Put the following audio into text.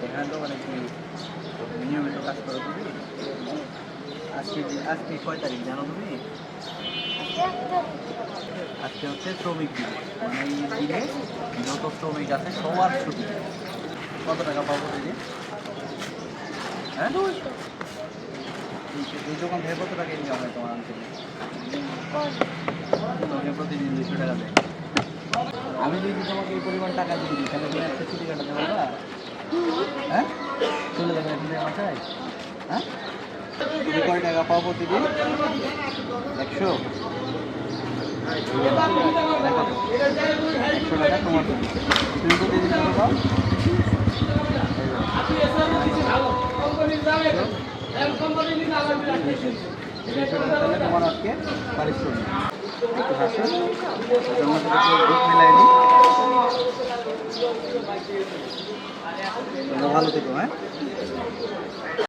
এখানে তো মানে কি নিয়মিত কাজ করো তুমি? আজকে কয় তারিখ জানো তুমি? আজকে হচ্ছে শ্রমিক দিবস, মানে এই দিনে যত শ্রমিক আছে সবার ছুটি। কত টাকা পাবো দিদি? হ্যাঁ, এই দোকান থেকে কত টাকা ইনকাম হয় তোমার আনতে? তোমাকে প্রতিদিন 200 টাকা দেয়। আমি যদি তোমাকে এই পরিমাণ টাকা দিয়ে দিই তাহলে তুমি একটা ছুটি কাটাতে পারবা? হ্যাঁ, চলে যাবে এখন বাসায়? হ্যাঁ, তুমি কয় টাকা পাও প্রতিদিন? 100? দেখো, 100 টাকা তোমার জন্য। তুমি প্রতিদিন কত পাও? তাহলে তোমার আজকে পারিশ্রমিক। একটু হাসো, তোমার সাথে গ্রুপ মিলাইনি। তোমরা ভালো থেকো, হ্যাঁ।